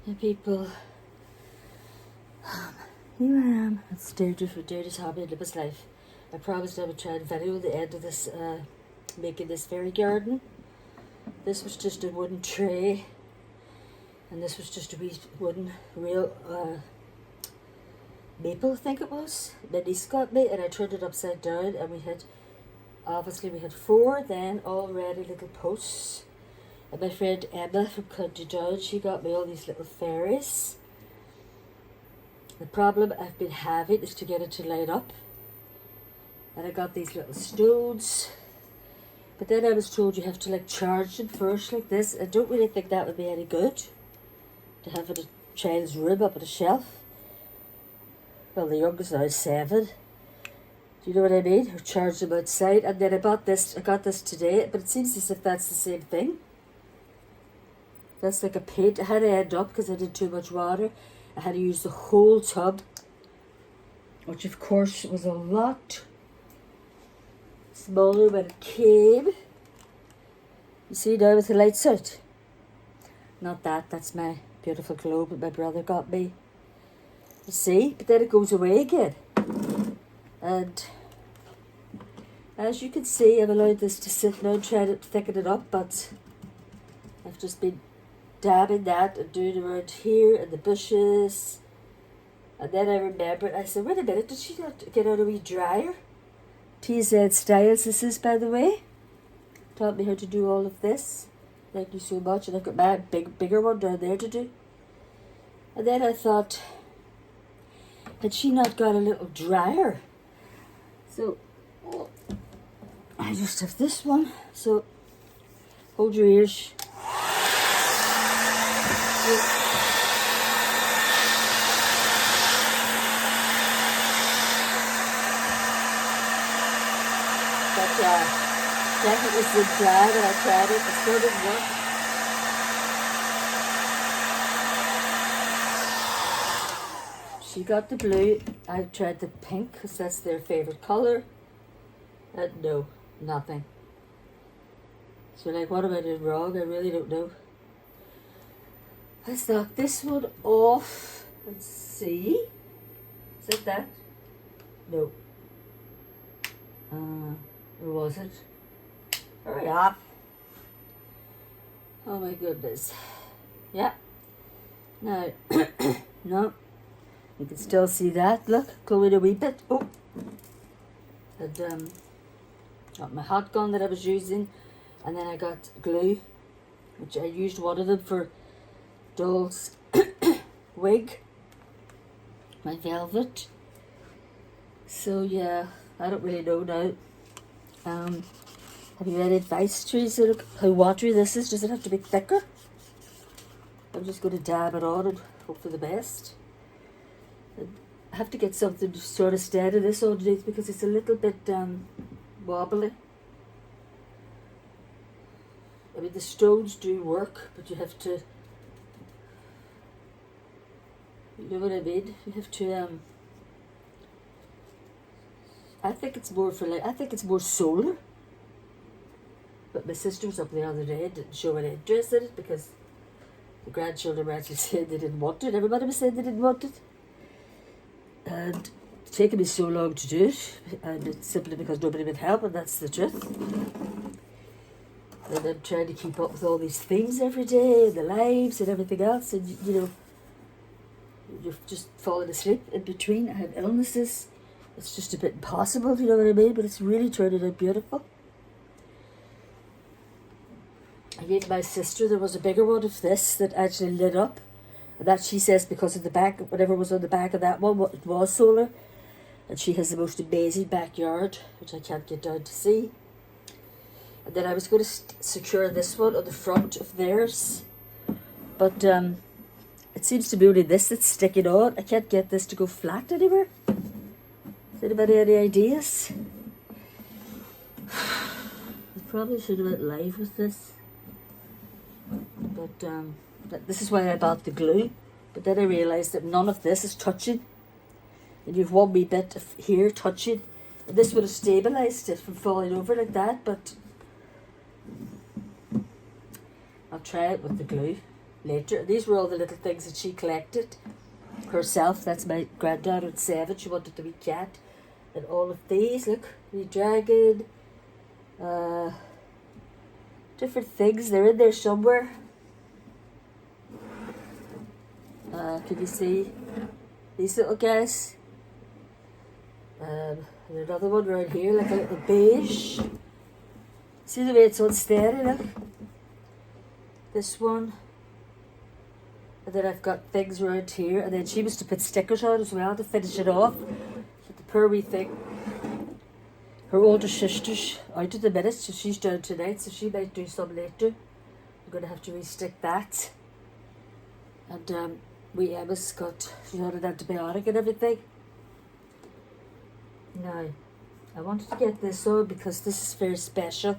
Hey people, here I am. It's Deirdre's hobby and live his life. I promised I would try and video the end of this, making this fairy garden. This was just a wooden tray, and this was just a wee wooden real maple, I think it was. My niece got me, and I turned it upside down, and we had 4 then already little posts. And my friend Emma from County Down, she got me all these little fairies. The problem I've been having is to get it to light up. And I got these little stones. But then I was told you have to charge them first like this. I don't really think that would be any good. To have in a child's room up on a shelf. Well, the youngest now is 7. Do you know what I mean? Or charge them outside. And then I got this today, but it seems as if that's the same thing. That's like a paint. I had to end up because I did too much water. I had to use the whole tub, which of course was a lot smaller when it came. You see now with the lights out. Not that, that's my beautiful globe that my brother got me. You see, but then it goes away again. And as you can see, I've allowed this to sit now and try to thicken it up, but I've just been dabbing that and doing around here and the bushes. And then I remembered, I said, wait a minute, did she not get out a wee dryer? Tzedstyle, this is, by the way. Taught me how to do all of this. Thank you so much. And I've got my bigger one down there to do. And then I thought, had she not got a little dryer? So, I just have this one. So, hold your ears. But definitely was good try when I tried it. It still didn't work. She got the blue. I tried the pink because that's their favourite colour. No, nothing. So what am I doing wrong? I really don't know. Let's knock this one off and see. Is it that? No. Or was it? Hurry up. Oh my goodness. Yeah. Now, no. You can still see that. Look, going a wee bit. Oh. And got my hot gun that I was using. And then I got glue, which I used one of them for doll's wig, my velvet. So yeah, I don't really know now. Have you any advice, Teresa? Look how watery this is. Does it have to be thicker? I'm just going to dab it on and hope for the best. I have to get something to sort of steady this underneath because it's a little bit wobbly. I mean, the stones do work, but you have to, you know what I mean? You have to, I think it's more I think it's more solar. But my sister was up the other day and didn't show any interest in it because the grandchildren were actually saying they didn't want it. Everybody was saying they didn't want it. And it's taken me so long to do it, and it's simply because nobody would help, and that's the truth. And I'm trying to keep up with all these things every day, the lives and everything else, and you know, you're just falling asleep in between. I have illnesses. It's just a bit impossible, you know what I mean? But it's really turning out beautiful. I gave my sister, there was a bigger one of this that actually lit up. And that she says because of the back, whatever was on the back of that one, it was solar. And she has the most amazing backyard, which I can't get down to see. And then I was going to secure this one on the front of theirs. But it seems to be only this that's sticking on. I can't get this to go flat anywhere. Has anybody any ideas? I probably should have went live with this. But this is why I bought the glue. But then I realised that none of this is touching. And you've one wee bit of here touching. And this would have stabilised it from falling over like that. But I'll try it with the glue. later. These were all the little things that she collected herself. That's my granddaughter at 7. She wanted the wee cat. And all of these, look, wee dragon, different things. They're in there somewhere. Can you see these little guys? There's another one right here, like a little beige. See the way it's unsteady, look? This one. And then I've got things around here. And then she was to put stickers on as well to finish it off. But the poor wee thing. Her older sister's out at the minute, so she's down tonight, so she might do some later. I'm going to have to re-stick that. And wee Emma's she's on an antibiotic and everything. Now, I wanted to get this on because this is very special.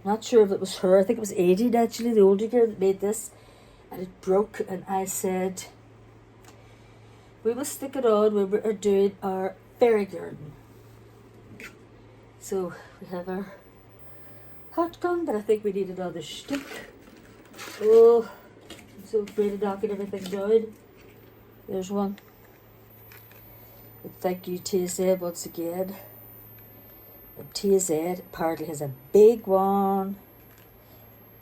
Not sure if it was her. I think it was Aideen actually, the older girl that made this. And it broke, and I said, we will stick it on when we're doing our fairy garden. So we have our hot gun, but I think we need another stick. Oh, I'm so afraid of knocking everything down. There's one. And thank you, TSA, once again. And TSA apparently has a big one.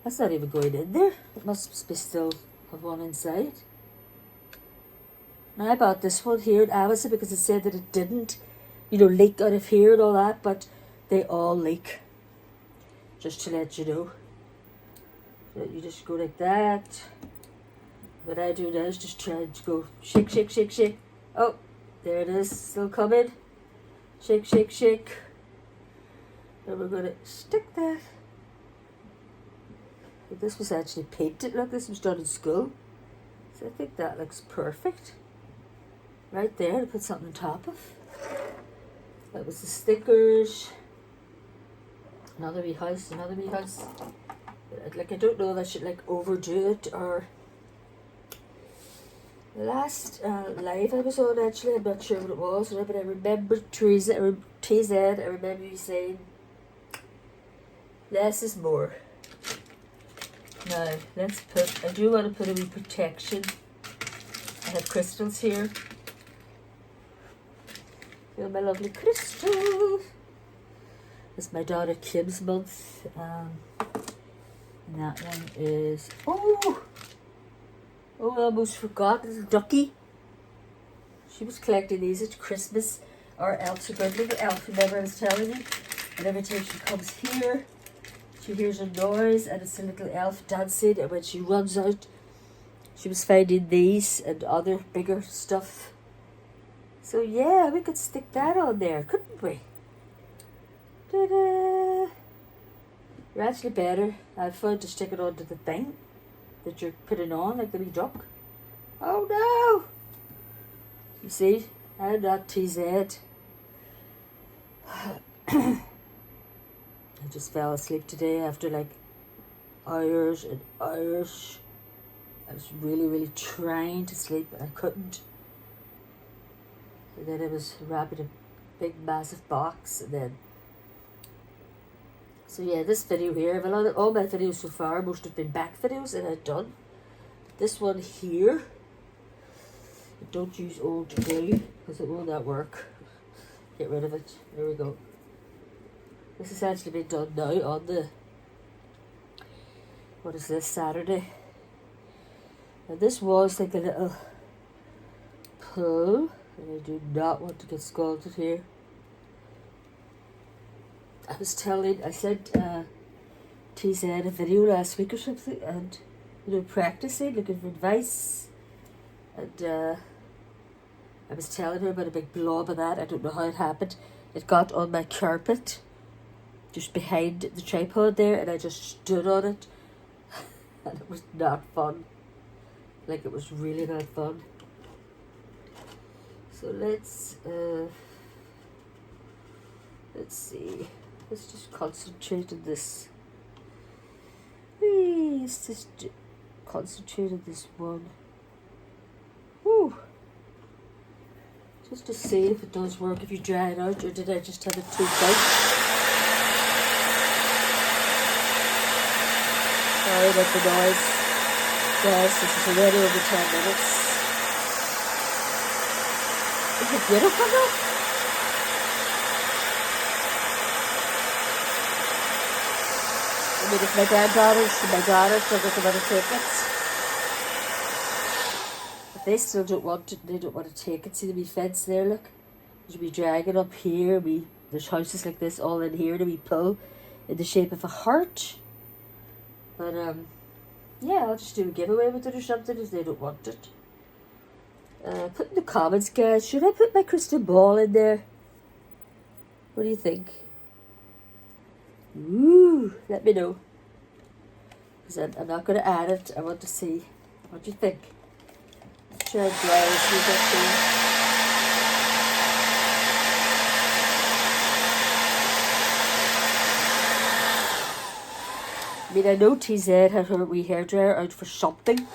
That's not even going in there. It must be still have one inside. Now I bought this one here at Amazon because it said that it didn't, leak out of here and all that, but they all leak. Just to let you know. So you just go like that. What I do now is just try to go shake, shake, shake, shake. Oh, there it is, still coming. Shake, shake, shake. And we're going to stick that. But this was actually painted. Look, this was done in school. So I think that looks perfect. Right there to put something on top of. That was the stickers. Another wee house, another wee house. Like, I don't know if I should overdo it or... The last live I was on actually, I'm not sure what it was, but I remember TZ, I remember you saying, less is more. Now, I do want to put a wee protection. I have crystals here. Feel my lovely crystals. It's my daughter Kim's month. And that one is, oh, I almost forgot, this ducky. She was collecting these at Christmas. Our elf's a good little elf, remember I was telling you? And every time she comes here, she hears a noise and it's a little elf dancing, and when she runs out, she was finding these and other bigger stuff. So yeah, we could stick that on there, couldn't we? Ta-da! You're actually better, I found, to stick it onto the thing that you're putting on, like the wee duck. Oh no! You see, I'm not TZ. I just fell asleep today after hours and hours. I was really, really trying to sleep, but I couldn't. And then I was wrapping a big, massive box, and then... So yeah, this video here, all my videos so far, most have been back videos that I've done. This one here, I don't use old glue, because it will not work. Get rid of it. There we go. This has actually been done now on the, what is this, Saturday. And this was like a little pull, and I do not want to get scalded here. I sent TZ a video last week or something, and, practicing, looking for advice. And I was telling her about a big blob of that. I don't know how it happened. It got on my carpet, just behind the tripod there, and I just stood on it. And it was not fun. It was really not fun. So let's see. Let's just concentrate on this. Let's just concentrate on this one. Woo! Just to see if it does work, if you dry it out, or did I just have it too tight? Sorry about the noise. Guys, this is already over 10 minutes. Is it beautiful though? I mean, if my granddaughters and my daughters still don't want to take it, if they still don't want it, they don't want to take it. See the wee fence there, look? There's a wee dragon up here. There's houses like this all in here, and a wee pull in the shape of a heart. But, yeah, I'll just do a giveaway with it or something if they don't want it. Put in the comments, guys, should I put my crystal ball in there? What do you think? Ooh, let me know. Because I'm not going to add it. I want to see. What do you think? Let's try and dry this a bit too. I mean, I know TZ had her wee hairdryer out for something.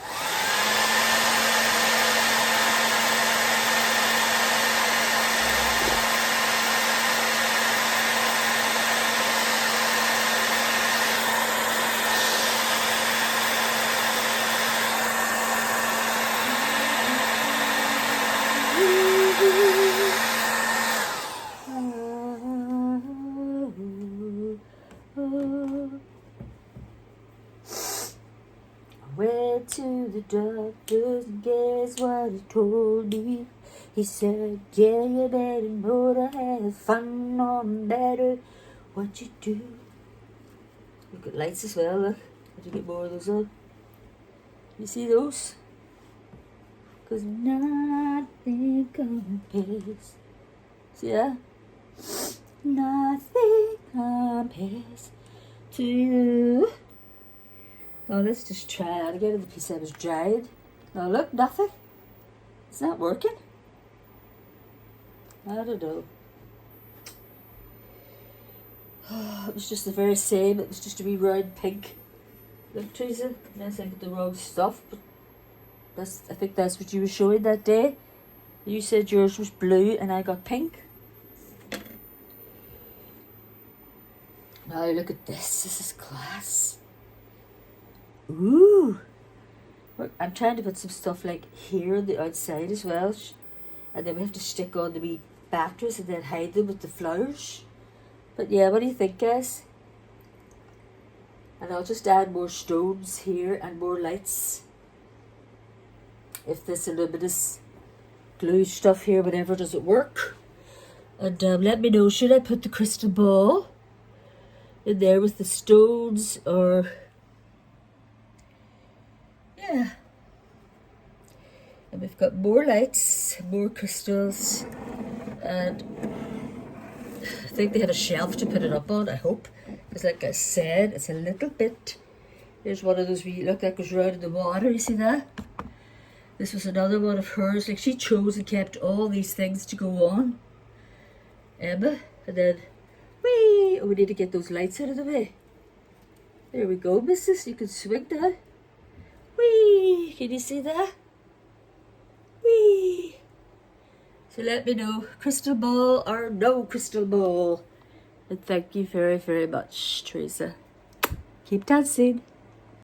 Went to the doctors and guess what he told me? He said, yeah, you better know to have fun no matter what you do. We've got lights as well, look. How do you get more of those on? You see those? Cause nothing compares. See that? Nothing compares to you. Now let's just try that again. The piece that was dried. Now look, nothing. It's not working. I don't know. It was just the very same. It was just a wee round pink. Look, Teresa. Unless I got the wrong stuff, but I think that's what you were showing that day. You said yours was blue and I got pink. Now look at this. This is class. Ooh. I'm trying to put some stuff like here on the outside as well. And then we have to stick on the wee batteries and then hide them with the flowers. But yeah, what do you think, guys? And I'll just add more stones here and more lights. If this luminous glue stuff here, whatever, doesn't work. And let me know, should I put the crystal ball in there with the stones or... Yeah. And we've got more lights, more crystals, and I think they had a shelf to put it up on, I hope. Because like I said, it's a little bit... Here's one of those wee, look, that goes round in the water, you see that? This was another one of hers. Like, she chose and kept all these things to go on. Emma. And then, whee! Oh, we need to get those lights out of the way. There we go, missus. You can swing that. Whee! Can you see that? Whee! So let me know, crystal ball or no crystal ball. And thank you very, very much, Teresa. Keep dancing.